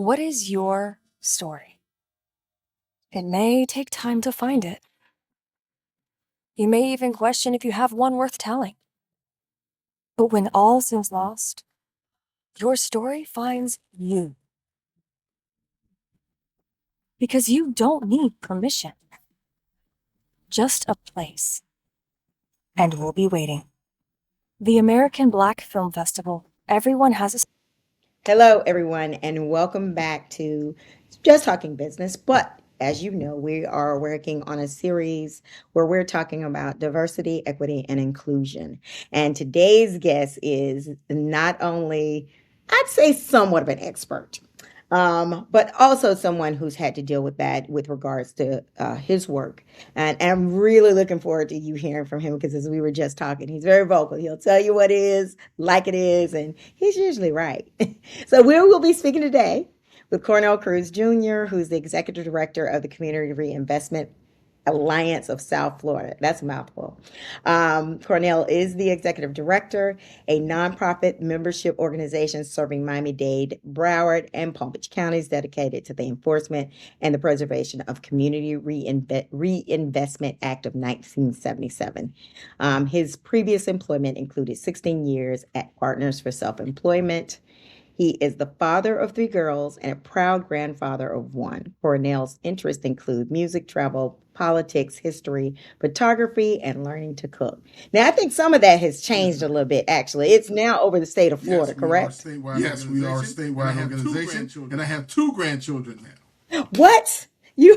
What is your story? It may take time to find it. You may even question if you have one worth telling. But when all seems lost, your story finds you. Because you don't need permission, just a place. And we'll be waiting. The American Black Film Festival. Everyone has a... Hello, everyone, and welcome back to Just Talking Business. But as you know, we are working on a series where we're talking about diversity, equity, and inclusion. And today's guest is not only, I'd say, somewhat of an expert, but also someone who's had to deal with that with regards to his work. And I'm really looking forward to you hearing from him because as we were just talking, he's very vocal. He'll tell you what it is, like it is, and he's usually right. So we will be speaking today with Cornell Crews Jr., who's the executive director of the Community Reinvestment Alliance of South Florida. That's a mouthful. Cornell is the executive director, a nonprofit membership organization serving Miami-Dade, Broward, and Palm Beach counties dedicated to the enforcement and the preservation of Community Reinvestment Act of 1977. His previous employment included 16 years at Partners for Self-Employment. He is the father of 3 girls and a proud grandfather of 1. Cornell's interests include music, travel, politics, history, photography, and learning to cook. Now, I think some of that has changed a little bit, actually. It's now over the state of Florida, correct? Yes, we are a statewide organization, and I have 2 grandchildren now. What? You...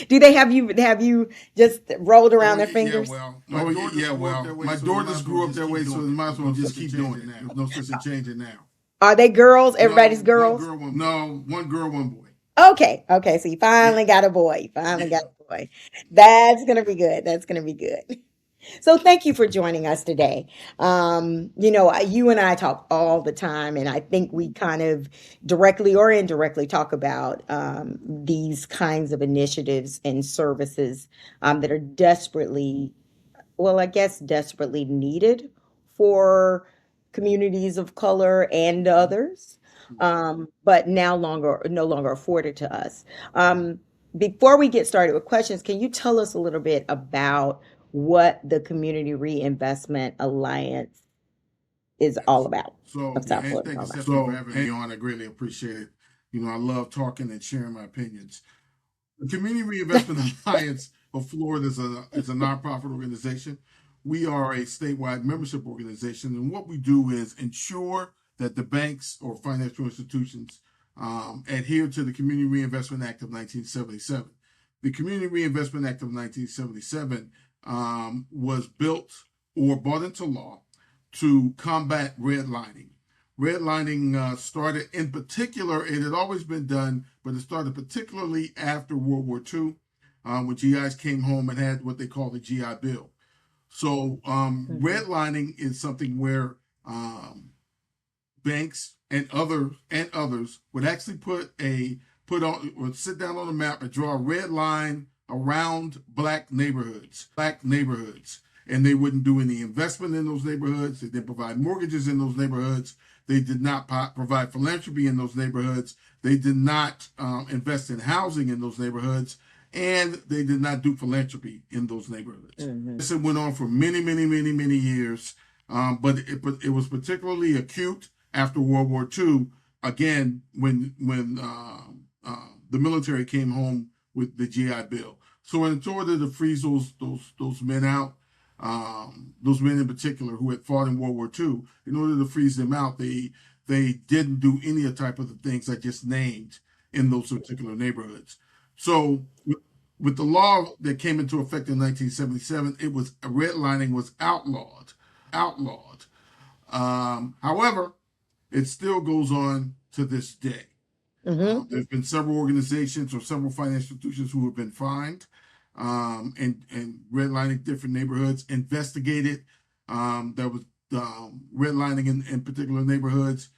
Do they have you just rolled around their fingers? My daughters grew up that way, so they might as well just keep doing it. There's no sense in changing now. Are they girls? Everybody's girls? One girl, one boy. Okay, so you finally got a boy. That's going to be good. So thank you for joining us today. You and I talk all the time, and I think we kind of directly or indirectly talk about these kinds of initiatives and services that are desperately needed for communities of color and others, but no longer afforded to us. Before we get started with questions, can you tell us a little bit about what the Community Reinvestment Alliance is all about? Thank you, Stephanie, for having me on. I greatly appreciate it. I love talking and sharing my opinions. The Community Reinvestment Alliance of Florida is a nonprofit organization. We are a statewide membership organization, and what we do is ensure that the banks or financial institutions adhere to the Community Reinvestment Act of 1977. The Community Reinvestment Act of 1977 was built or brought into law to combat redlining. Redlining started in particular, it had always been done, but it started particularly after World War II, when GIs came home and had what they call the GI Bill. So redlining is something where banks and others would actually sit down on a map and draw a red line around black neighborhoods, and they wouldn't do any investment in those neighborhoods. They didn't provide mortgages in those neighborhoods. They did not provide philanthropy in those neighborhoods. They did not invest in housing in those neighborhoods, and they did not do philanthropy in those neighborhoods. This went on for many, many, many, many years, but it was particularly acute after World War II. Again, when the military came home with the GI Bill. So in order to freeze those men out, those men in particular who had fought in World War II, in order to freeze them out, they didn't do any type of the things I just named in those particular neighborhoods. So with the law that came into effect in 1977, redlining was outlawed. However, it still goes on to this day. There's been several organizations or several financial institutions who have been fined and redlining different neighborhoods, investigated that was redlining in particular neighborhoods.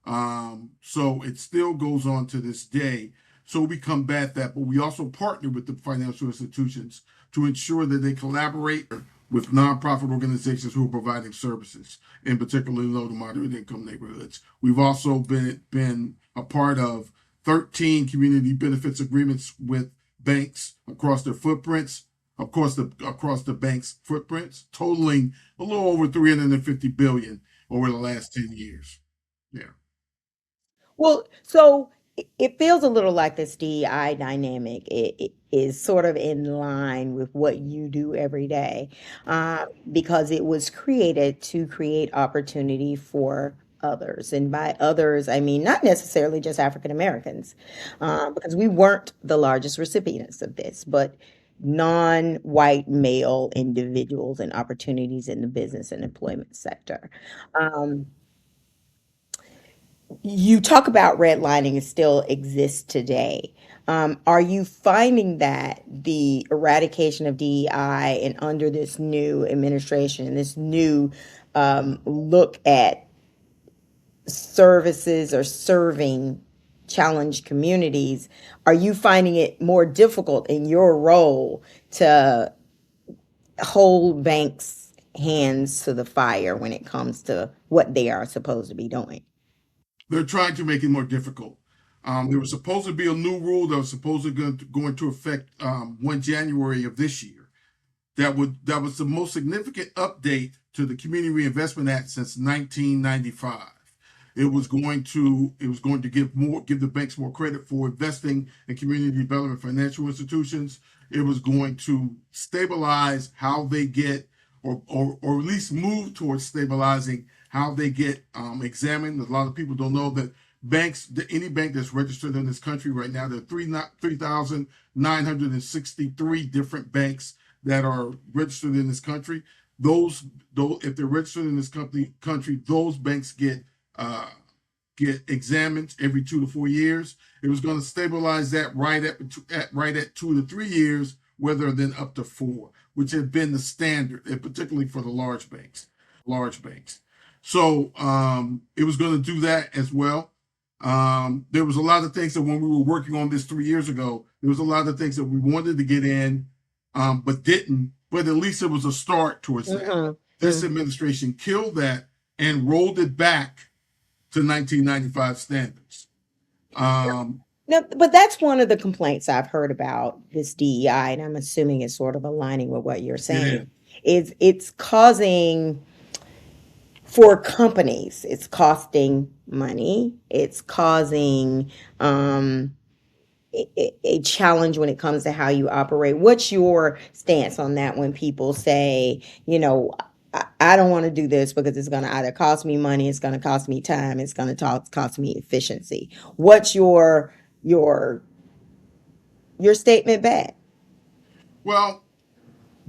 So it still goes on to this day. So we combat that, but we also partner with the financial institutions to ensure that they collaborate with nonprofit organizations who are providing services, in particularly low to moderate income neighborhoods. We've also been a part of 13 community benefits agreements with banks across their footprints, across the bank's footprints, totaling a little over 350 billion over the last 10 years. Yeah. Well, so it feels a little like this DEI dynamic it is sort of in line with what you do every day, because it was created to create opportunity for others. And by others, I mean not necessarily just African Americans, because we weren't the largest recipients of this, but non-white male individuals and opportunities in the business and employment sector. Um, you talk about redlining still exists today. Are you finding that the eradication of DEI and under this new administration, this new look at services or serving challenged communities, are you finding it more difficult in your role to hold banks' hands to the fire when it comes to what they are supposed to be doing? They're trying to make it more difficult. There was supposed to be a new rule that was supposed to go into effect 1 January of this year. That was the most significant update to the Community Reinvestment Act since 1995. It was going to give the banks more credit for investing in community development financial institutions. It was going to stabilize how they get, or at least move towards stabilizing how they get examined. A lot of people don't know that any bank that's registered in this country right now, there are 3,963 different banks that are registered in this country. Those, if they're registered in this country, those banks uh, get examined every 2 to 4 years. It was going to stabilize that right at 2 to 3 years, rather than up to 4, which had been the standard, and particularly for the large banks. So it was going to do that as well. There was a lot of things that when we were working on this 3 years ago, there was a lot of things that we wanted to get in, but didn't. But at least it was a start towards that. Mhm. This administration killed that and rolled it back to 1995 standards. No, but that's one of the complaints I've heard about this DEI, and I'm assuming it's sort of aligning with what you're It is. saying. Is it's causing for companies, it's costing money, it's causing a challenge when it comes to how you operate. What's your stance on that when people say, I don't want to do this because it's going to either cost me money, it's going to cost me time, it's going to cost me efficiency. What's your statement back? Well,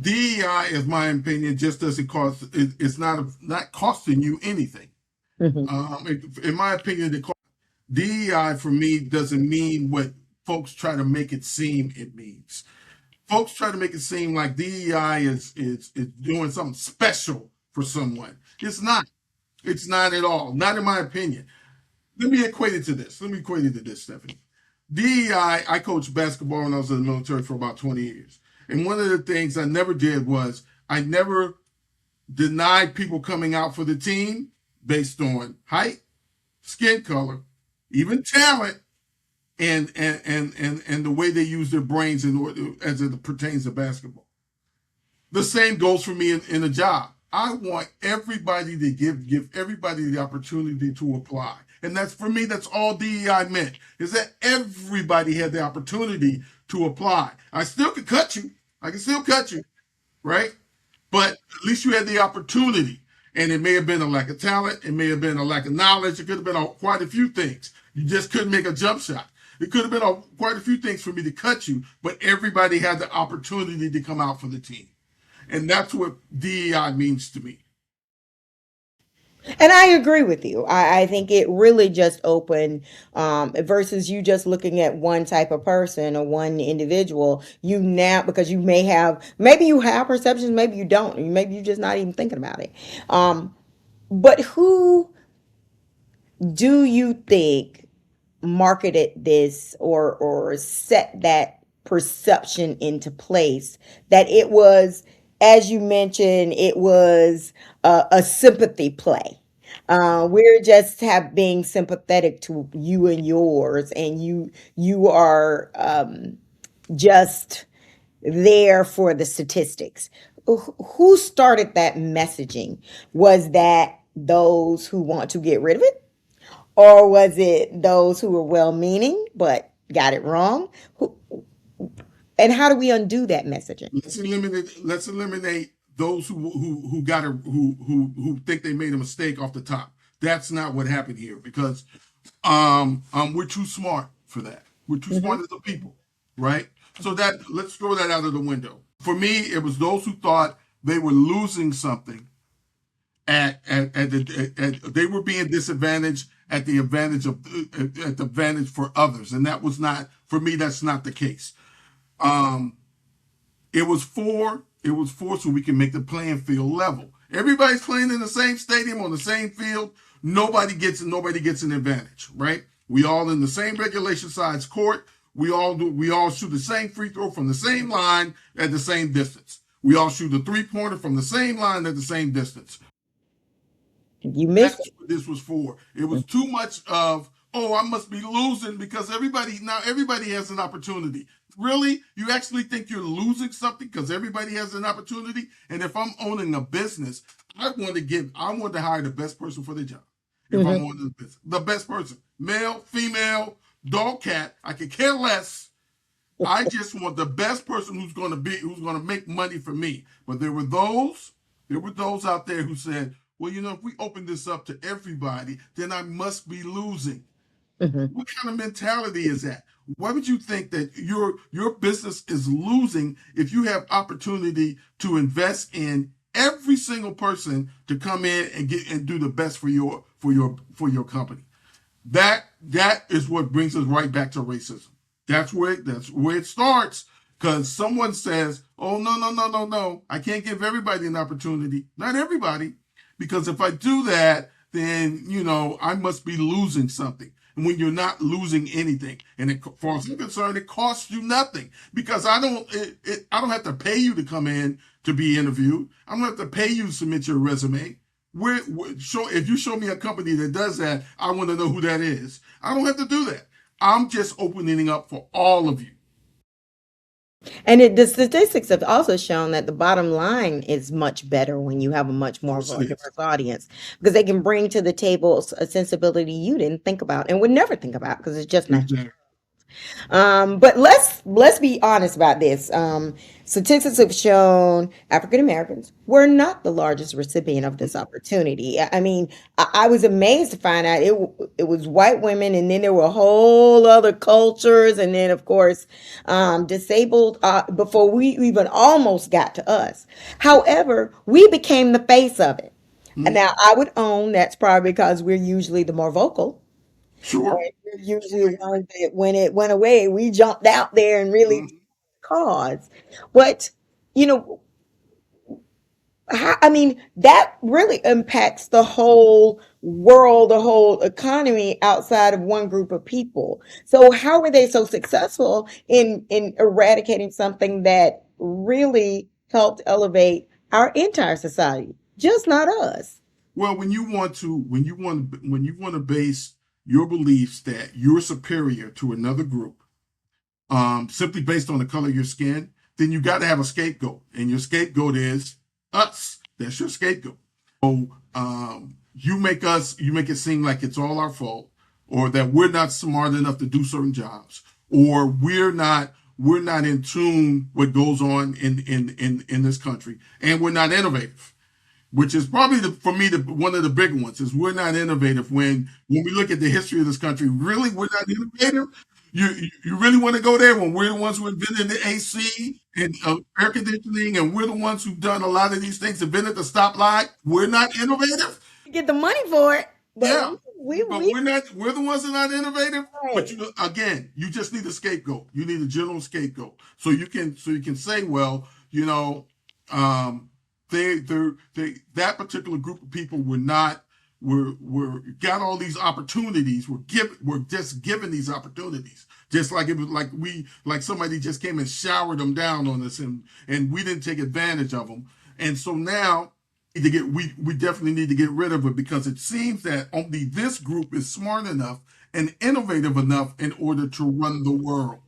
DEI, in my opinion, just doesn't cost. It's not costing you anything. In my opinion, DEI for me doesn't mean what folks try to make it seem it means. Folks try to make it seem like DEI is doing something special for someone. It's not. It's not at all. Not in my opinion. Let me equate it to this, Stephanie. DEI, I coached basketball when I was in the military for about 20 years. And one of the things I never did was I never denied people coming out for the team based on height, skin color, even talent, and the way they use their brains as it pertains to basketball. The same goes for me in a job. I want everybody to give everybody the opportunity to apply. And that's, for me, that's all DEI meant, is that everybody had the opportunity to apply. I still could cut you. I can still cut you, right? But at least you had the opportunity. And it may have been a lack of talent. It may have been a lack of knowledge. It could have been quite a few things. You just couldn't make a jump shot. It could have been quite a few things for me to cut you, but everybody had the opportunity to come out for the team. And that's what DEI means to me. And I agree with you. I think it really just opened, versus you just looking at one type of person or one individual. You now, because maybe you have perceptions, maybe you don't, maybe you're just not even thinking about it. But who do you think marketed this or set that perception into place, that it was, as you mentioned, it was a sympathy play? We're just have being sympathetic to you and yours, and you are just there for the statistics. Who started that messaging? Was that those who want to get rid of it? Or was it those who were well meaning but got it wrong? And how do we undo that messaging? Let's eliminate those who got a who think they made a mistake off the top. That's not what happened here because we're too smart for that. We're too smart as a people, right? So that let's throw that out of the window. For me, it was those who thought they were losing something they were being disadvantaged at the advantage for others, and that was not for me. That's not the case. Um, it was for so we can make the playing field level. Everybody's playing in the same stadium on the same field. Nobody gets an advantage, right? We all in the same regulation size court. We all shoot the same free throw from the same line at the same distance. We all shoot a three-pointer from the same line at the same distance. You missed That's it. what this was for. It was too much of, oh, I must be losing because everybody has an opportunity. Really? You actually think you're losing something because everybody has an opportunity? And if I'm owning a business, I want to hire the best person for the job. If I'm owning a business, the best person, male, female, dog, cat, I could care less. I just want the best person who's going to make money for me. But there were those out there who said, well, if we open this up to everybody, then I must be losing. What kind of mentality is that? Why would you think that your business is losing if you have opportunity to invest in every single person to come in and do the best for your company? That is what brings us right back to racism. That's where it starts. Because someone says, "Oh, no, no, no, no, no! I can't give everybody an opportunity. Not everybody, because if I do that, then I must be losing something." And when you're not losing anything, and for as I'm concerned, it costs you nothing because I don't have to pay you to come in to be interviewed. I don't have to pay you to submit your resume. If you show me a company that does that, I want to know who that is. I don't have to do that. I'm just opening up for all of you. And the statistics have also shown that the bottom line is much better when you have a much more diverse audience because they can bring to the table a sensibility you didn't think about and would never think about because it's just not. Exactly. But let's be honest about this. Statistics have shown African Americans were not the largest recipient of this opportunity. I mean, I was amazed to find out it was white women, and then there were whole other cultures, and then of course disabled before we even almost got to us. However, we became the face of it. And now I would own that's probably because we're usually the more vocal. Sure. We're usually the ones that when it went away, we jumped out there and really Mhm. cause. But you know, I mean, that really impacts the whole world, the whole economy outside of one group of people. So how were they so successful in eradicating something that really helped elevate our entire society, just not us? Well, when you want to base your beliefs that you're superior to another group, simply based on the color of your skin, then you got to have a scapegoat, and your scapegoat is us. That's your scapegoat. You make it seem like it's all our fault, or that we're not smart enough to do certain jobs, or we're not in tune what goes on in this country, and we're not innovative, which is probably for me one of the big ones is we're not innovative. When we look at the history of this country, really we're not innovative. You really want to go there when we're the ones who invented the AC and air conditioning, and we're the ones who've done a lot of these things, invented the stoplight. We're not innovative. We get the money for it, but Yeah, but we we're the ones that are not innovative. But right. you just need a scapegoat. You need a general scapegoat, so you can say, well, um, that particular group of people were not were got all these opportunities. Were just given these opportunities, just like it was like somebody just came and showered them down on us, and we didn't take advantage of them. And so now We definitely need to get rid of it, because it seems that only this group is smart enough and innovative enough in order to run the world.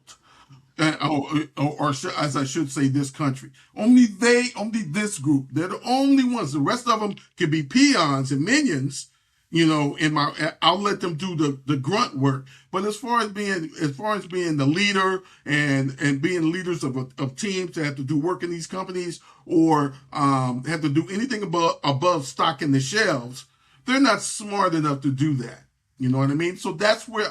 As I should say, this country. Only this group. They're the only ones. The rest of them can be peons and minions. I'll let them do the grunt work. But as far as being the leader and being leaders of teams that have to do work in these companies, or have to do anything above stocking the shelves, they're not smart enough to do that. You know what I mean? So that's where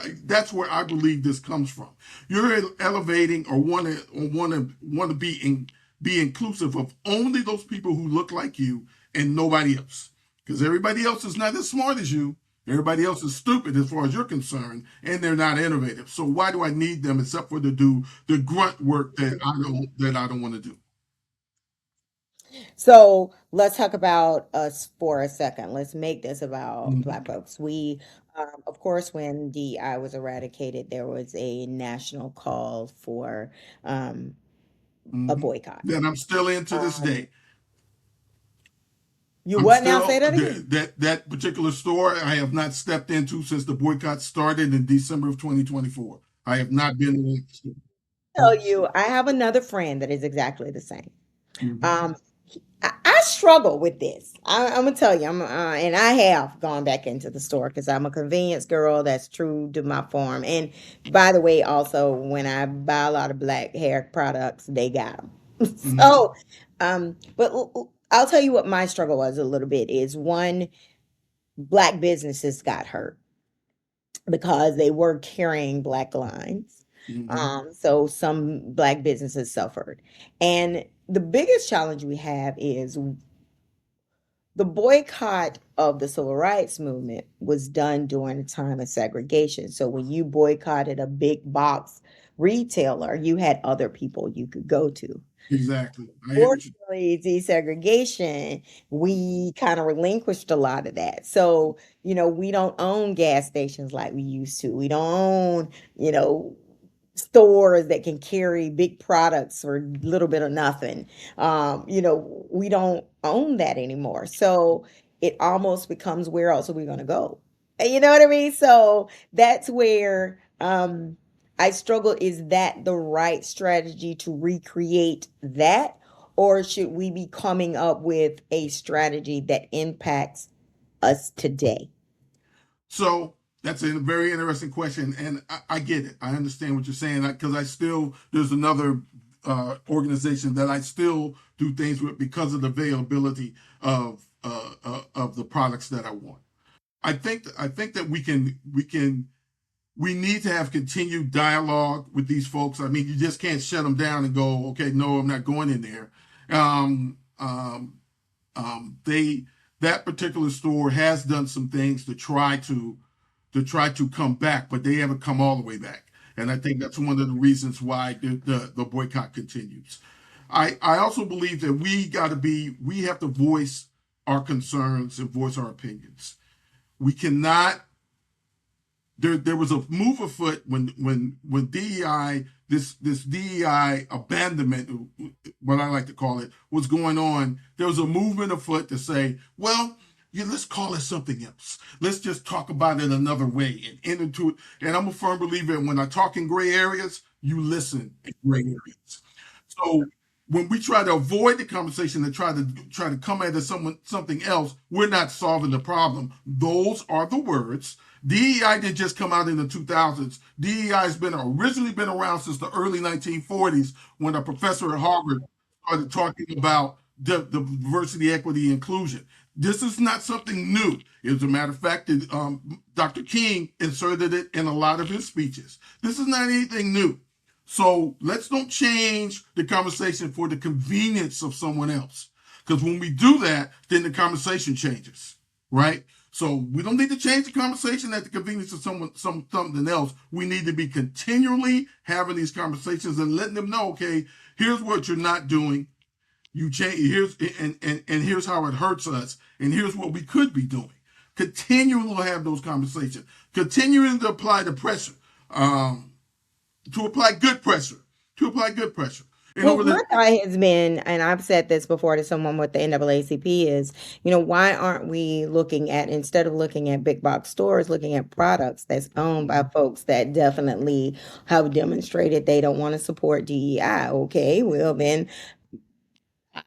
I believe this comes from. You're elevating or want to be inclusive of only those people who look like you and nobody else, because everybody else is not as smart as you. Everybody else is stupid as far as you're concerned, and they're not innovative. So why do I need them except for to do the grunt work that I don't want to do? So let's talk about us for a second. Let's make this about Mm-hmm. Black folks. Of course, when DEI was eradicated, there was a national call for a Mm-hmm. boycott. That I'm still in to this Um, day. you I'm what now? Say still that again. that particular store I have not stepped into since the boycott started in December of 2024. I have not been in that store. Tell you, I have another friend that is exactly the same. Mm-hmm. Um, I struggle with this. I'm gonna tell you, and I have gone back into the store because I'm a convenience girl. That's true to my form. And by the way, also when I buy a lot of black hair products, they got them. Mm-hmm. So, but I'll tell you what my struggle was a little bit is one, black businesses got hurt because they were carrying black lines. Mm-hmm. So some black businesses suffered. And the biggest challenge we have is the boycott of the civil rights movement was done during a time of segregation. So when you boycotted a big box retailer, you had other people you could go to. Exactly. I hear what you. Fortunately, desegregation, we kind of relinquished a lot of that. So, we don't own gas stations like we used to. We don't own, stores that can carry big products for a little bit of nothing. We don't own that anymore. So it almost becomes, where else are we going to go? You know what I mean? So that's where I struggle. Is that the right strategy to recreate that? Or should we be coming up with a strategy that impacts us today? So that's a very interesting question, and I get it. I understand what you're saying, because there's another organization that I still do things with because of the availability of the products that I want. I think that we need to have continued dialogue with these folks. I mean, you just can't shut them down and go, okay, no, I'm not going in there. Um, um, they That particular store has done some things to try to come back, but they haven't come all the way back. And I think that's one of the reasons why the boycott continues. I also believe that we have to voice our concerns and voice our opinions. We cannot. There was a move afoot when DEI, this DEI abandonment, what I like to call it, was going on. There was a movement afoot to say, well, yeah, let's call it something else. Let's just talk about it another way and enter into it. And I'm a firm believer in, when I talk in gray areas, you listen in gray areas. So when we try to avoid the conversation and try to come at it something else, we're not solving the problem. Those are the words. DEI didn't just come out in the 2000s. DEI has been originally been around since the early 1940s, when a professor at Harvard started talking about the diversity, equity, inclusion. This is not something new. As a matter of fact, Dr. King inserted it in a lot of his speeches. This is not anything new. So let's don't change the conversation for the convenience of someone else. Because when we do that, then the conversation changes, right? So we don't need to change the conversation at the convenience of something else. We need to be continually having these conversations and letting them know, okay, here's what you're not doing. You change and here's how it hurts us, and here's what we could be doing. Continuing to have those conversations, continuing to apply the pressure. To apply good pressure. in Well, order my to. thought has been, and I've said this before to someone with the NAACP, is, why aren't we looking at, instead of looking at big box stores, looking at products that's owned by folks that definitely have demonstrated they don't want to support DEI? Okay, well, then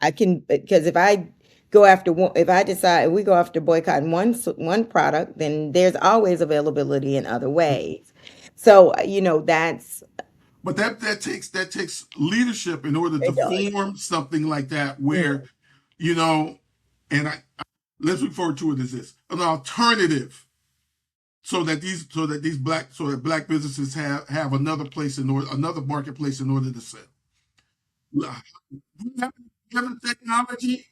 I can, because if I go after one, if I decide if we go after boycotting one product, then there's always availability in other ways. So, that's, But that takes leadership in order to it does. form something like that, Mhm. where you know, and let's refer to it as this, an alternative, so that businesses have another place in order, another marketplace in order to sell. We have the technology.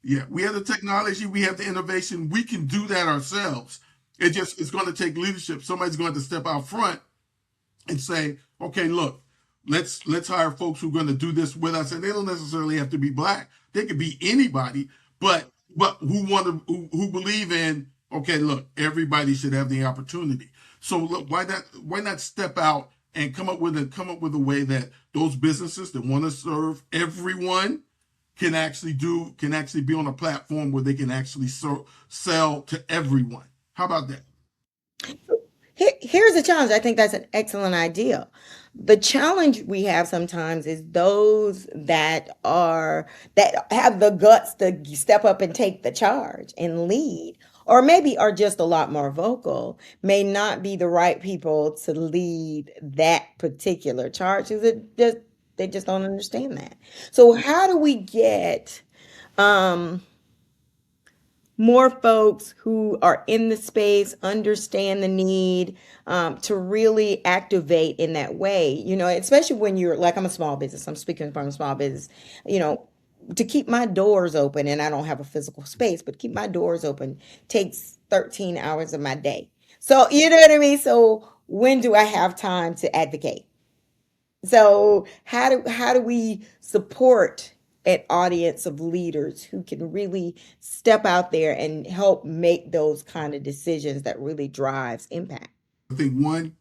Yeah, we have the technology, we have the innovation. We can do that ourselves. It's going to take leadership. Somebody's going to step out front and say, okay, look, let's hire folks who are going to do this with us, and they don't necessarily have to be black. They could be anybody, but who want to who believe in, okay, look, everybody should have the opportunity. So look, why not step out and come up with a way that those businesses that want to serve everyone can actually be on a platform where they can actually sell to everyone. How about that? Here's a challenge. I think that's an excellent idea. The challenge we have sometimes is those that have the guts to step up and take the charge and lead, or maybe are just a lot more vocal, may not be the right people to lead that particular charge because they just don't understand that. So how do we get um more folks who are in the space understand the need, to really activate in that way, especially when you're like, I'm a small business, I'm speaking from a small business, you know to keep my doors open, and I don't have a physical space, but keep my doors open takes 13 hours of my day. So you know what I mean. So when do I have time to advocate? So how do we support an audience of leaders who can really step out there and help make those kind of decisions that really drives impact? I think one,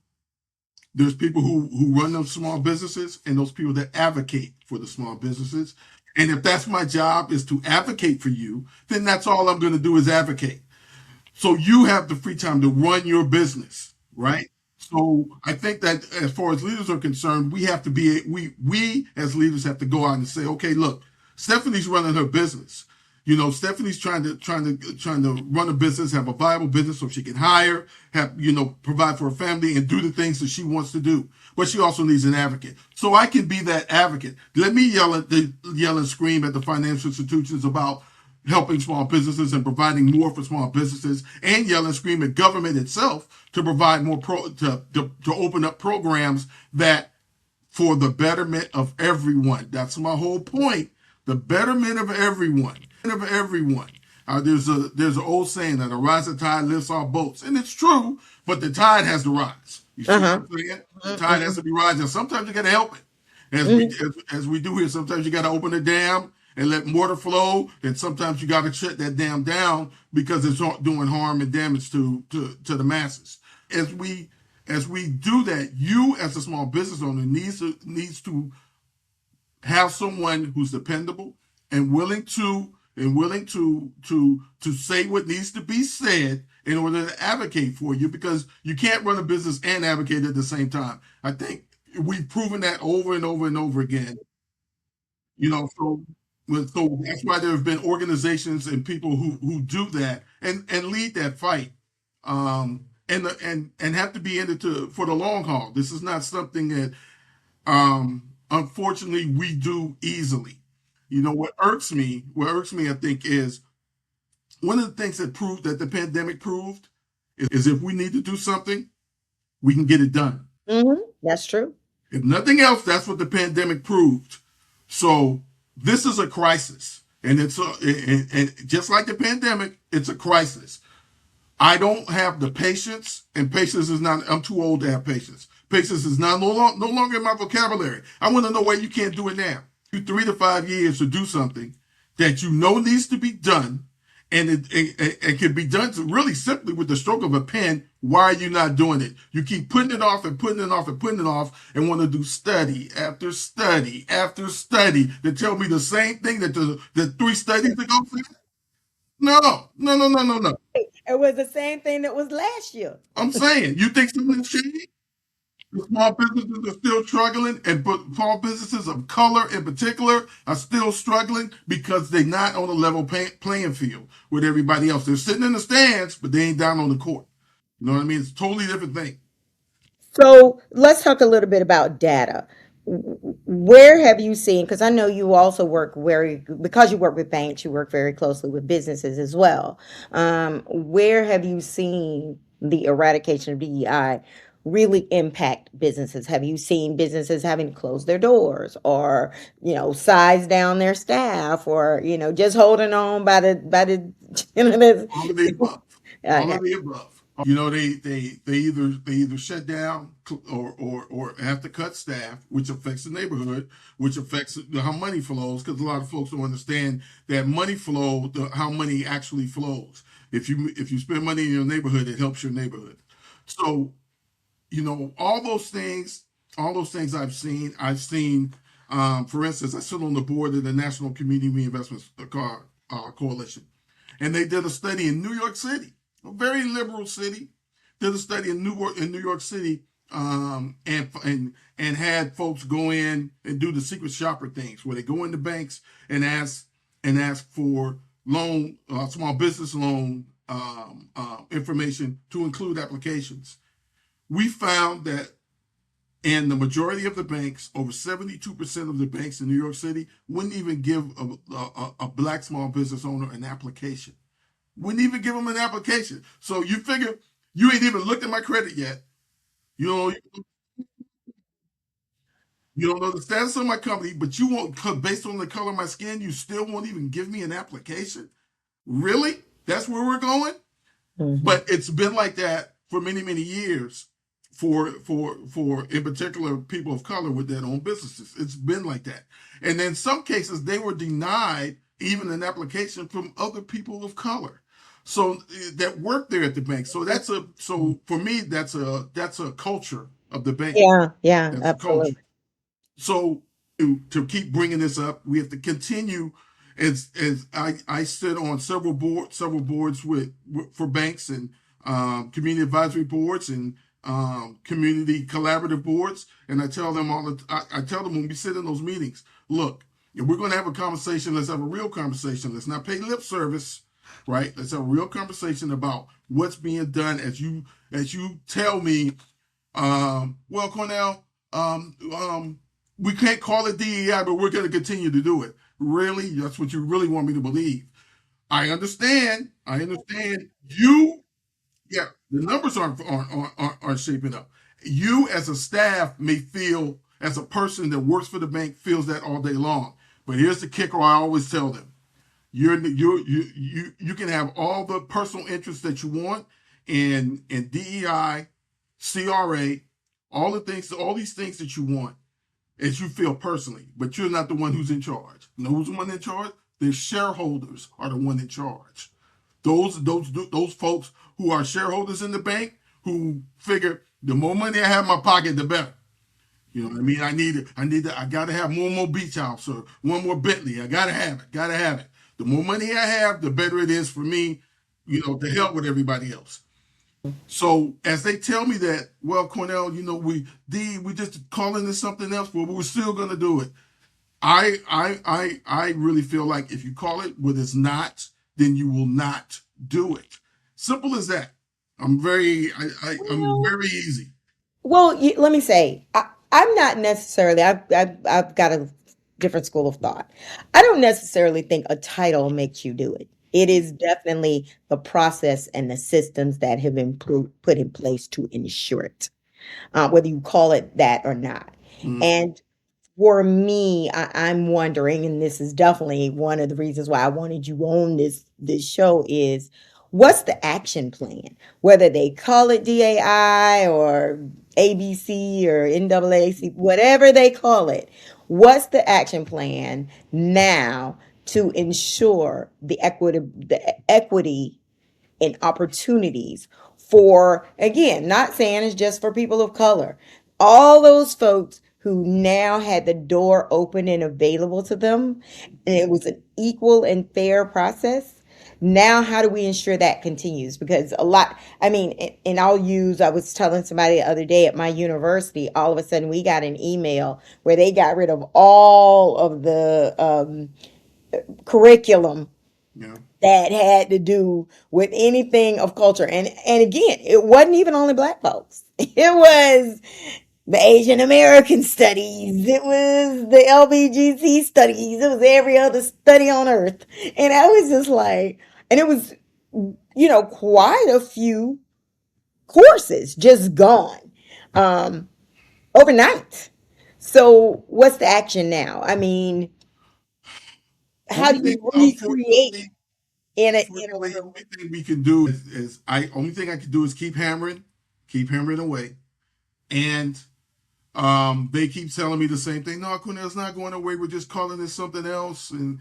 there's people who run those small businesses and those people that advocate for the small businesses. And if that's my job is to advocate for you, then that's all I'm going to do is advocate. So you have the free time to run your business, right? So I think that as far as leaders are concerned, we as leaders have to go out and say, okay, look, Stephanie's running her business. Stephanie's trying to run a business, have a viable business so she can hire, provide for her family and do the things that she wants to do. But she also needs an advocate. So I can be that advocate. Let me yell and scream at the financial institutions about helping small businesses and providing more for small businesses, and yell and scream at government itself to provide more to open up programs that for the betterment of everyone. That's my whole point. The betterment of everyone. Of everyone. There's an old saying that a rising tide lifts all boats, and it's true. But the tide has to rise. You see what Uh-huh. I'm saying? The tide has Mm-hmm. to be rising. Sometimes you got to help it, as we do here. Sometimes you got to open the dam and let water flow, and sometimes you got to shut that dam down because it's doing harm and damage to the masses. As we do that, you as a small business owner needs to have someone who's dependable and willing to say what needs to be said in order to advocate for you, because you can't run a business and advocate at the same time. I think we've proven that over and over and over again. So that's why there have been organizations and people who do that and lead that fight, and have to be in it for the long haul. This is not something that, unfortunately, we do easily. What irks me, I think, is one of the things that the pandemic proved is if we need to do something, we can get it done. Mm-hmm. That's true. If nothing else, that's what the pandemic proved. So this is a crisis, and and just like the pandemic, it's a crisis. I don't have the patience, and patience is not. I'm too old to have patience. Patience is not no longer in my vocabulary. I want to know why you can't do it now. You 3 to 5 years to do something that you know needs to be done, And it can be done really simply with the stroke of a pen. Why are you not doing it? You keep putting it off and putting it off and putting it off and want to do study after study after study to tell me the same thing that the 3 studies ago said? No, no, no, no, no, no. It was the same thing that was last year. I'm saying, you think something's changed? The small businesses are still struggling, and small businesses of color in particular are still struggling because they're not on a level playing field with everybody else. They're sitting in the stands, but they ain't down on the court. You know what I mean? It's a totally different thing. So let's talk a little bit about data. Where have you seen, because I know you also work because you work with banks, you work very closely with businesses as well. Where have you seen the eradication of DEI really impact businesses? Have you seen businesses having to close their doors or, size down their staff or, just holding on by the, All of the above. All okay. of the above. You know, they either shut down or have to cut staff, which affects the neighborhood, which affects how money flows, because a lot of folks don't understand that money flow, how money actually flows. If you spend money in your neighborhood, it helps your neighborhood. So, all those things I've seen, for instance, I sit on the board of the National Community Reinvestment Coalition, and they did a study in New York City, a very liberal city. Did a study in New York City, and had folks go in and do the secret shopper things, where they go into banks and ask for small business loan information to include applications. We found that in the majority of the banks, over 72% of the banks in New York City wouldn't even give a black small business owner an application. Wouldn't even give them an application. So you figure you ain't even looked at my credit yet. You know, you don't know the status of my company, but you won't, based on the color of my skin, you still won't even give me an application. Really? That's where we're going? Mhm. But it's been like that for many, many years for in particular people of color with their own businesses. It's been like that. And in some cases they were denied even an application from other people of color. So that work there at the bank. So for me that's a culture of the bank. Yeah, yeah, That's a culture. absolutely. So to keep bringing this up, we have to continue. As I sit on several boards for banks and community advisory boards and community collaborative boards, and I tell them when we sit in those meetings, look, if we're going to have a conversation, let's have a real conversation. Let's not pay lip service, right? Let's have a real conversation about what's being done as you tell me, well, Cornell, we can't call it DEI, but we're going to continue to do it. Really? That's what you really want me to believe? I understand. I understand. Yeah, the numbers aren't shaping up. You, as a staff, may feel, as a person that works for the bank, feels that all day long. But here's the kicker: I always tell them, you can have all the personal interests that you want in DEI, CRA, all these things that you want as you feel personally, but you're not the one who's in charge. You know who's the one in charge? The shareholders are the one in charge. Those folks who are shareholders in the bank, who figure the more money I have in my pocket, the better. You know what I mean? I gotta have one more beach house or one more Bentley. I gotta have it. The more money I have, the better it is for me, to help with everybody else. So as they tell me that, well, Cornell, we just calling this something else, but we're still gonna do it. I really feel like if you call it what it's not, then you will not do it. Simple as that. I'm very easy. Well, let me say, I'm not necessarily. I've got a different school of thought. I don't necessarily think a title makes you do it. It is definitely the process and the systems that have been put in place to ensure it, whether you call it that or not. Mm. And for me, I'm wondering, and this is definitely one of the reasons why I wanted you on this show is what's the action plan? Whether they call it DAI or ABC or NAAC, whatever they call it, what's the action plan now to ensure the equity and opportunities for, again, not saying it's just for people of color, all those folks who now had the door open and available to them, and it was an equal and fair process. Now, how do we ensure that continues? Because a lot, I mean, and I was telling somebody the other day at my university, all of a sudden we got an email where they got rid of all of the curriculum Yeah. that had to do with anything of culture. And again, it wasn't even only black folks. It was the Asian American studies. It was the LBGC studies. It was every other study on earth. And I was just like, and it was, quite a few courses just gone overnight. So what's the action now? I mean, how Only do thing, you recreate unfortunately, in a unfortunately, real? only thing we can do is only thing I can do is keep hammering away, and they keep telling me the same thing. No, Cornell's not going away. We're just calling this something else, and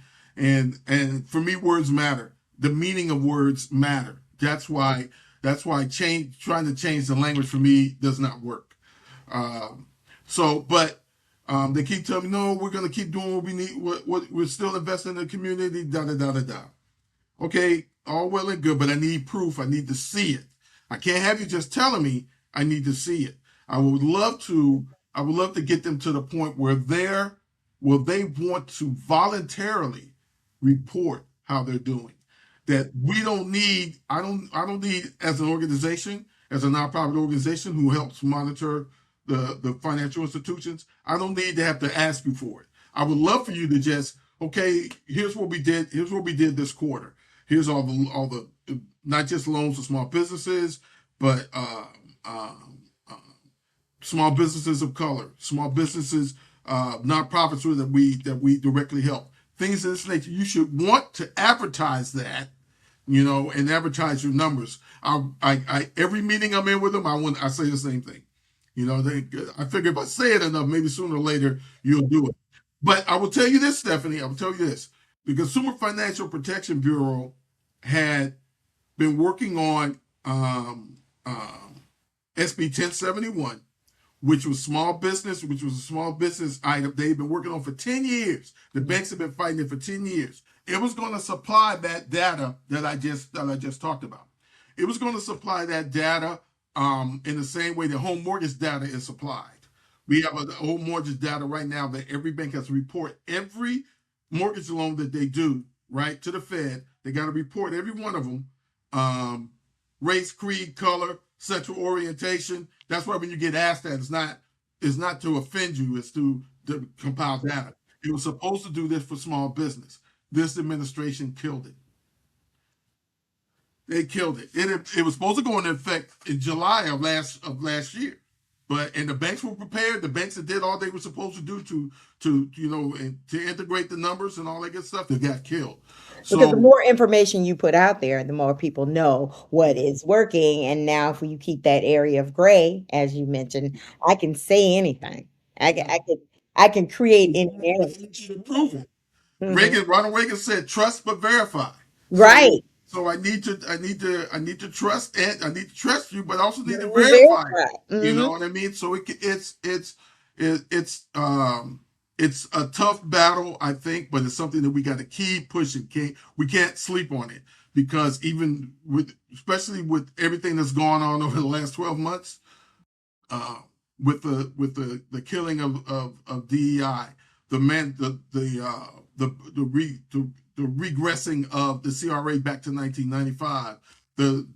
for me, words matter. The meaning of words matter. Trying to change the language for me does not work. Um, but they keep telling me, no, we're going to keep doing what we need. What we're still investing in the community. Da da da da da. Okay, all well and good, but I need proof. I need to see it. I can't have you just telling me. I need to see it. I would love to. I would love to get them to the point where they want to voluntarily report how they're doing. That we don't need. I don't need, as an organization, as a nonprofit organization who helps monitor the financial institutions. I don't need to have to ask you for it. I would love for you to just, okay, here's what we did. Here's what we did this quarter. Here's all the not just loans to small businesses, but small businesses of color, small businesses, nonprofits that we directly help. Things of this nature. You should want to advertise that, and advertise your numbers. Every meeting I'm in with them, I say the same thing. I figure if I say it enough, maybe sooner or later you'll do it. But I will tell you this, Stephanie. I will tell you this: the Consumer Financial Protection Bureau had been working on SB 1071, which was a small business item they've been working on for 10 years. The banks have been fighting it for 10 years. It was going to supply that data that I just talked about. It was going to supply that data in the same way that home mortgage data is supplied. We have a home mortgage data right now that every bank has to report every mortgage loan that they do, right, to the Fed. They got to report every one of them. Race, creed, color, sexual orientation. That's why when you get asked that, it's not to offend you, it's to compile data. It was supposed to do this for small business. This administration killed it. They killed it. It was supposed to go into effect in July of last year, and the banks were prepared. The banks that did all they were supposed to do and to integrate the numbers and all that good stuff. They got killed. Because the So more information you put out there, the more people know what is working. And now, if you keep that area of gray, as you mentioned, I can say anything. I can create any narrative. to prove it. Mhm. Ronald Reagan said, "Trust but verify." So Right. so I need to trust, and I need to trust you, but I also need to verify it. Verify. You Hmm. know what I mean? So it's a tough battle, I think, but it's something that we got to keep pushing. We can't sleep on it, because especially with everything that's gone on over the last 12 months, uh, with the killing of DEI, the regressing of the CRA back to 1995, the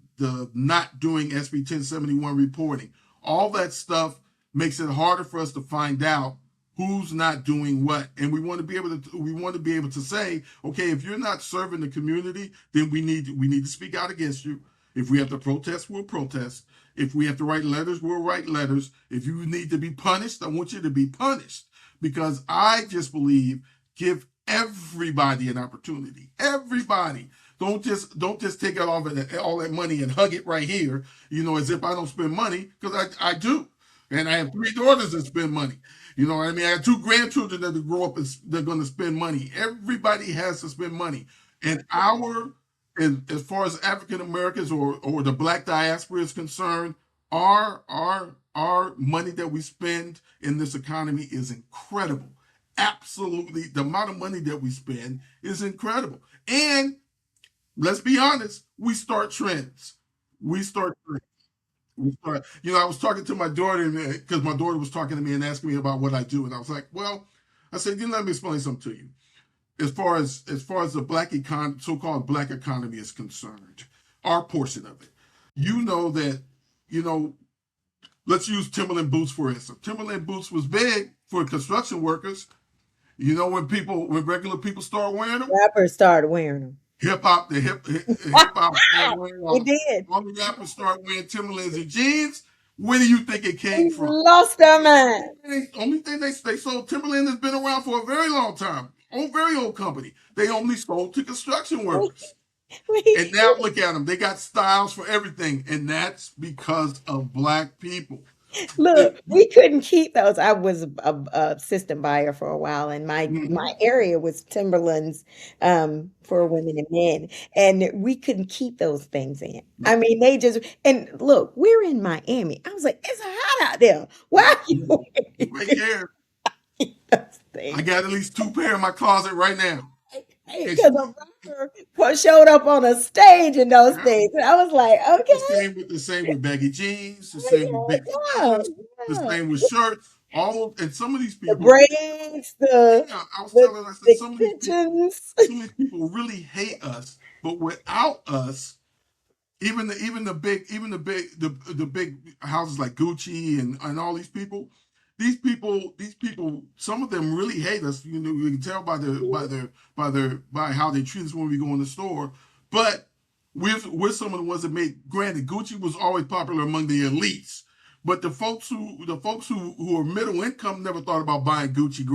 not doing SB 1071 reporting, all that stuff makes it harder for us to find out who's not doing what, and we want to be able to say, okay, if you're not serving the community, then we need to speak out against you. If we have to protest, we'll protest. If we have to write letters, we'll write letters. If you need to be punished, I want you to be punished, because I just believe, give everybody an opportunity. Everybody. Don't just take all that money and hug it right here, as if I don't spend money, because I do. And I have three daughters that spend money. You know what I mean? I have two grandchildren that grow up and they're going to spend money. Everybody has to spend money. And as far as African Americans or the Black diaspora is concerned, our money that we spend in this economy is incredible. Absolutely, the amount of money that we spend is incredible. And let's be honest, we start trends. We start trends. I was talking to my daughter because my daughter was talking to me and asking me about what I do, and I was like, "Well," I said, let me explain something to you. As far as the so-called black economy is concerned, our portion of it, you know that, you know, let's use Timberland boots for instance. Timberland boots was big for construction workers. You know when regular people start wearing them, Rappers started wearing them. hip hop started wearing It did. all the rappers start wearing Timberlands and jeans. Where do you think it came We from? lost their mind. Only thing they sold, Timberland has been around for a very long time. Very old company. They only sold to construction workers. And now look at them. They got styles for everything. And that's because of black people. Look, we couldn't keep those. I was a assistant buyer for a while, and my area was Timberlands for women and men, and we couldn't keep those things in. I mean, they just and look, we're in Miami. I was like, it's hot out there. Why are you Right here. those things? I got at least 2 pair in my closet right now. Because a rapper showed up on a stage in those things, and I was like, okay, The same with baggy jeans, the same with big yeah, t-shirts, the yeah. same with shirts. And some of these The people, braids, yeah, I was telling, I said, the some of kitchens. these people really hate us, but without us, even the big houses like Gucci and all these people, some of them really hate us. You know, you can tell by how they treat us when we go in the store. But we're some of the ones that made. Granted, Gucci was always popular among the elites, but the folks who are middle income never thought about buying Gucci.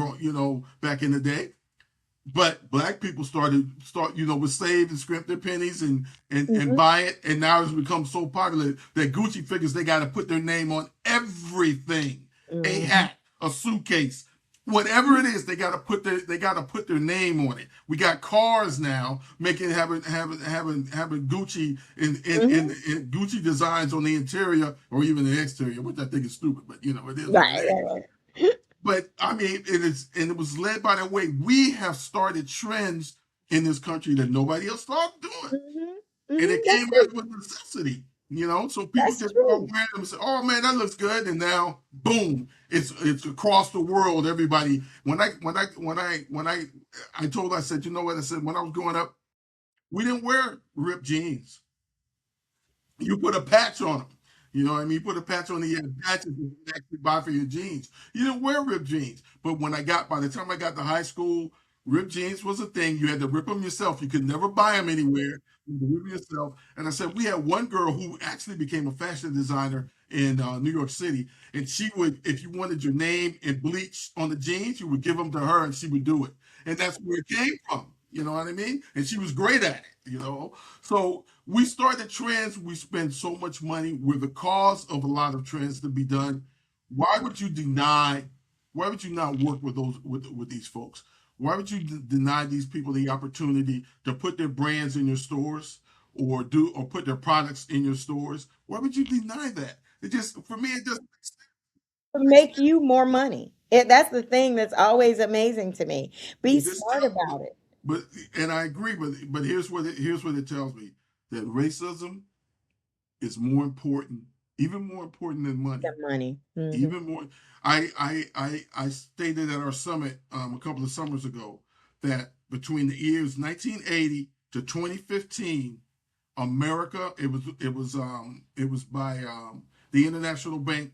Back in the day. But black people would save and scrimp their pennies and buy it, and now it's become so popular that Gucci figures they got to put their name on everything. A hat, a suitcase, whatever it is, they got to put their name on it. We got cars now having Gucci in Gucci designs on the interior or even the exterior, which I think is stupid, but it is what it is. Right. But I mean, it was led by the way we have started trends in this country that nobody else started doing, and it came as with necessity. So people That's just start true. wearing them and say, "Oh man, that looks good," and now, boom, it's across the world. Everybody, I said, you know what? I said when I was growing up, we didn't wear ripped jeans. You put a patch on them. You know what I mean? You put a patch on the patches you can actually buy for your jeans. You didn't wear ripped jeans. But by the time I got to high school, ripped jeans was a thing. You had to rip them yourself. You could never buy them anywhere. You had to rip them yourself. And I said, we had one girl who actually became a fashion designer in New York City. And she would, if you wanted your name and bleach on the jeans, you would give them to her and she would do it. And that's where it came from. You know what I mean? And she was great at it. So we started trends. We spend so much money. We're the cause of a lot of trends to be done. Why would you deny? Why would you not work with these folks? Why would you deny these people the opportunity to put their brands in your stores or put their products in your stores? Why would you deny that? For me, it doesn't To make you more money. That's the thing that's always amazing to me. Be just smart tell. about it. But and I agree, but here's what it tells me that racism is more important, even more important than money. The money. Even more. I stated at our summit a couple of summers ago that between the years 1980 to 2015, America it was by the International Banking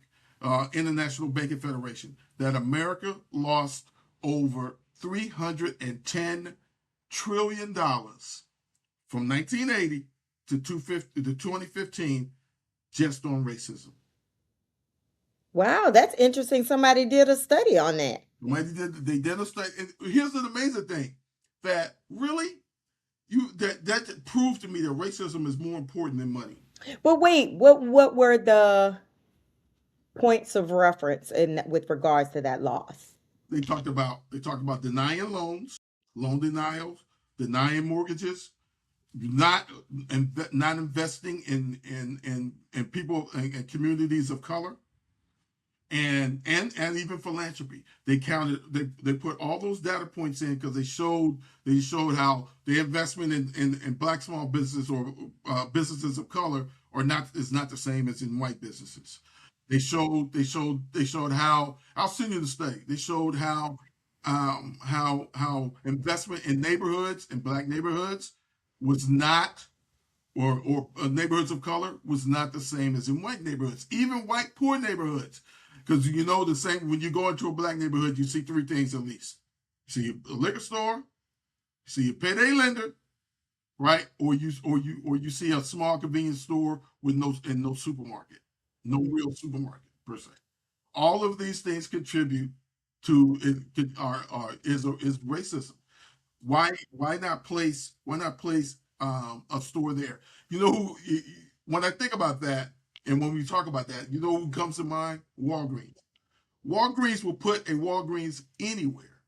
Federation that America lost over $310 trillion from 1980 to 2015 just on racism. Wow, that's interesting. Somebody did a study on that. They did a study. And here's the amazing thing that really that proves to me that racism is more important than money. But wait, what were the points of reference in with regards to that loss? They talked about denying loans, loan denials, denying mortgages, not not investing in people and communities of color, and even philanthropy. They counted. They put all those data points in because they showed how the investment in black small business or businesses of color is not the same as in white businesses. They showed how I'll send you the study. They showed how investment in neighborhoods, in black neighborhoods, was not, or neighborhoods of color was not the same as in white neighborhoods, even white poor neighborhoods. Because the same, when you go into a black neighborhood, you see three things at least. You see a liquor store, you see a payday lender, right? Or you see a small convenience store with no supermarket, no real supermarket per se. All of these things contribute to is racism. Why not place a store there? You know who? When I think about that, and when we talk about that, you know who comes to mind? Walgreens. Walgreens will put a Walgreens anywhere.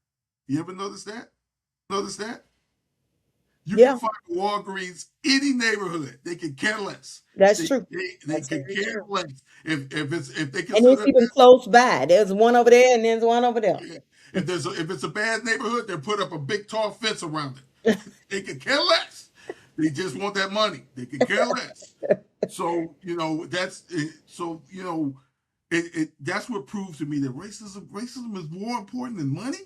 You ever notice that? Notice that? You can Yeah, find Walgreens any neighborhood. They can care less. that's They true. they That's can very care true. less if they And it's consider even close by. There's one over there and there's one over there. if it's a bad neighborhood, they put up a big tall fence around it. They can care less. They just want that money. They can care less. So that's what proves to me that racism is more important than money.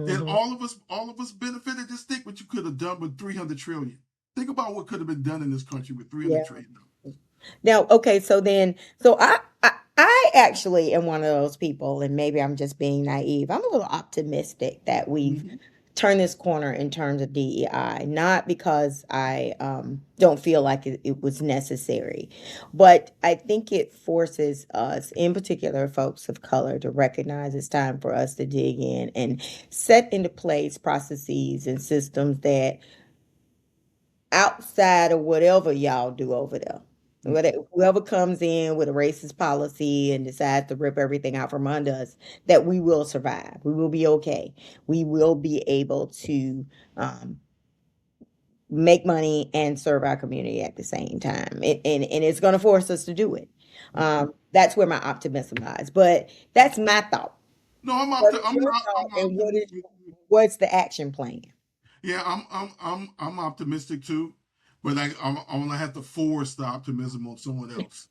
That Hmm. all of us benefited. Just think what you could have done with 300 trillion. Think about what could have been done in this country with 300 Yeah. trillion. Now, okay, so I actually am one of those people, and maybe I'm just being naive. I'm a little optimistic that we've Mm-hmm. turned this corner in terms of DEI, not because I don't feel like it was necessary, but I think it forces us, in particular folks of color, to recognize it's time for us to dig in and set into place processes and systems that outside of whatever y'all do over there. Whoever comes in with a racist policy and decides to rip everything out from under us, that we will survive. We will be okay. We will be able to um, make money and serve our community at the same time. And it's going to force us to do it. That's where my optimism lies. But that's my thought. No, What is your thought, and what's the action plan? yeah, I'm optimistic too, but I'm gonna have to force the optimism on someone else.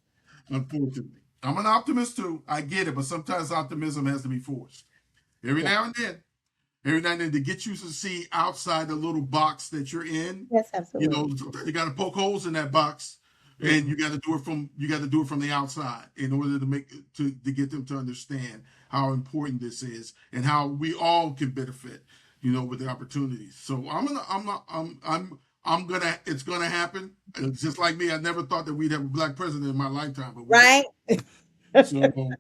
Unfortunately, I'm an optimist too. I get it, but sometimes optimism has to be forced. Every Yeah. now and then, every now and then, to get you to see outside the little box that you're in. Yes, You know, absolutely. you got to poke holes in that box, and Mhm. you got to do it from the outside in order to get them to understand how important this is and how we all can benefit. With the opportunities. So I'm gonna it's gonna happen. It's just like me. I never thought that we'd have a black president in my lifetime, but we did. Right? So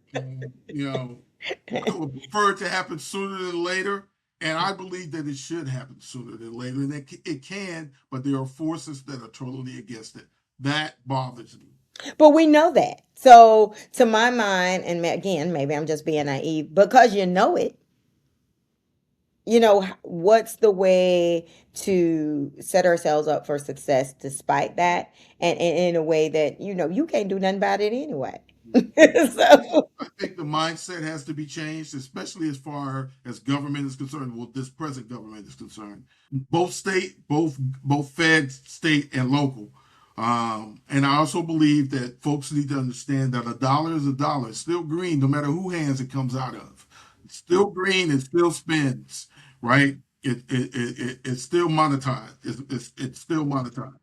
I would prefer it to happen sooner than later, and I believe that it should happen sooner than later, and it can, but there are forces that are totally against it. That bothers me. But we know that. So, to my mind, and again, maybe I'm just being naive, because you know it, what's the way to set ourselves up for success despite that? And in a way that, you can't do nothing about it anyway. So, I think the mindset has to be changed, especially as far as government is concerned. Well, this present government is concerned, both Fed, state, and local. And I also believe that folks need to understand that a dollar is a dollar. It's still green, no matter who hands it comes out of. It's still green. It still spins, right? It's still monetized. It's still monetized.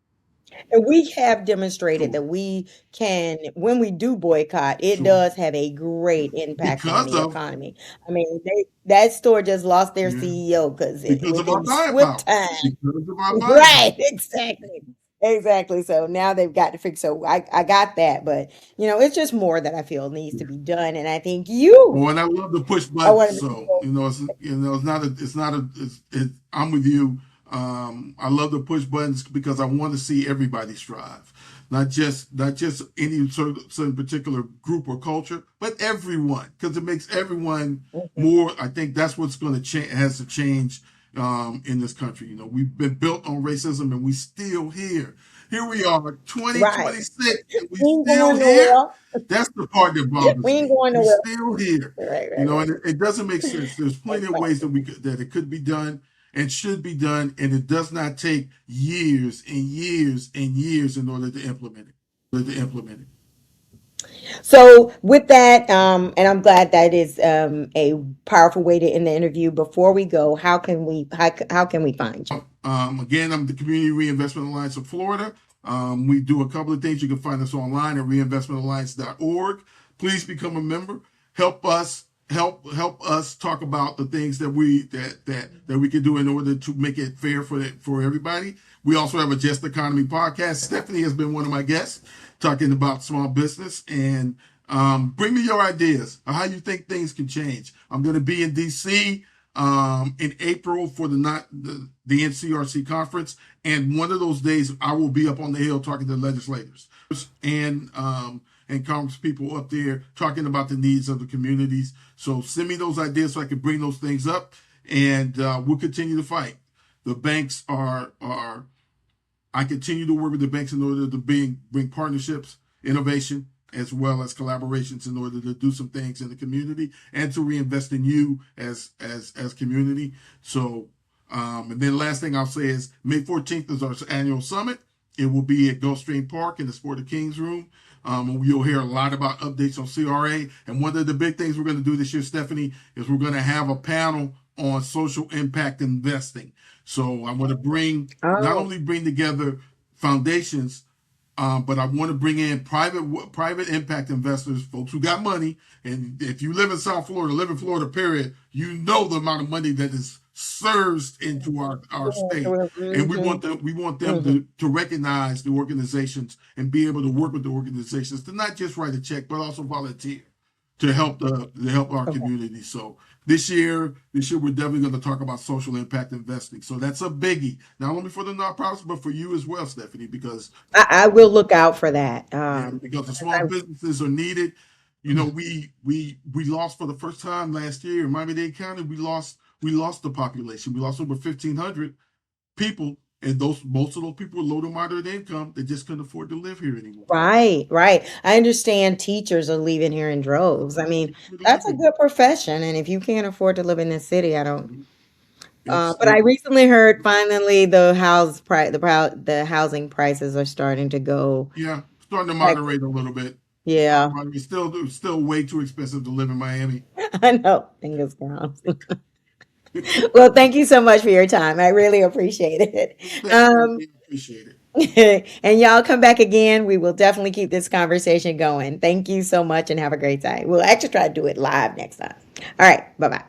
and we have demonstrated So that we can, when we do boycott, it so does have a great impact on because the of economy. I mean, that store just lost their yeah, CEO because because of our within buying swift power. time. Because of our buying power. Right, exactly. Exactly. So now they've got to fix. So I got that, but it's just more that I feel needs to be done. And I think you Oh, and I love to push are buttons. one of the So people. I'm with you. I love to push buttons because I want to see everybody strive. not just any certain particular group or culture, but everyone, because it makes everyone more. I think that's what's going to change, has to change in this country. You know, we've been built on racism, and we still here. Here we are, Right. 2026, and we We ain't still going here. nowhere. That's the part that We bothers ain't me. going We nowhere. still here. Right, You right, know, right. and it doesn't make sense. There's plenty That's of right. ways that it could be done and should be done, and it does not take years and years and years in order to implement it. So with that, and I'm glad that is a powerful way to end the interview. Before we go, how can we find you? Again, I'm the Community Reinvestment Alliance of Florida. We do a couple of things. You can find us online at reinvestmentalliance.org. Please become a member. Help us talk about the things that we can do in order to make it fair for everybody. We also have a Just Economy podcast. Stephanie has been one of my guests talking about small business, and bring me your ideas of how you think things can change. I'm going to be in DC in April for the NCRC conference, and one of those days I will be up on the Hill talking to legislators and Congress people up there talking about the needs of the communities. So send me those ideas so I can bring those things up, and we'll continue to fight. The banks are I continue to work with the banks in order to bring partnerships, innovation, as well as collaborations in order to do some things in the community and to reinvest in you as community. So, and then last thing I'll say is May 14th is our annual summit. It will be at Gulfstream Park in the Sport of Kings room. You'll hear a lot about updates on CRA. And one of the big things we're going to do this year, Stephanie, is we're going to have a panel on social impact investing. So I want to not only bring together foundations, but I want to bring in private impact investors, folks who got money. And if you live in South Florida, live in Florida, period, you know the amount of money that is surged into our state. And we want them to recognize the organizations and be able to work with the organizations to not just write a check, but also volunteer to help our community. So this year we're definitely going to talk about social impact investing. So that's a biggie, not only for the nonprofits, but for you as well, Stephanie, because I will look out for that. because the small businesses are needed. You know, we lost for the first time last year in Miami-Dade County. We lost the population. We lost over 1,500 people, and most of those people were low to moderate income. They just couldn't afford to live here anymore. Right, right. I understand teachers are leaving here in droves. I mean, that's a good profession, and if you can't afford to live in this city, I don't. But I recently heard finally the housing prices are starting to go. Starting to moderate a little bit. Yeah, It's still way too expensive to live in Miami. I know. Fingers crossed. Well, thank you so much for your time. I really appreciate it. Appreciate it. And y'all come back again. We will definitely keep this conversation going. Thank you so much and have a great time. We'll actually try to do it live next time. All right. Bye bye.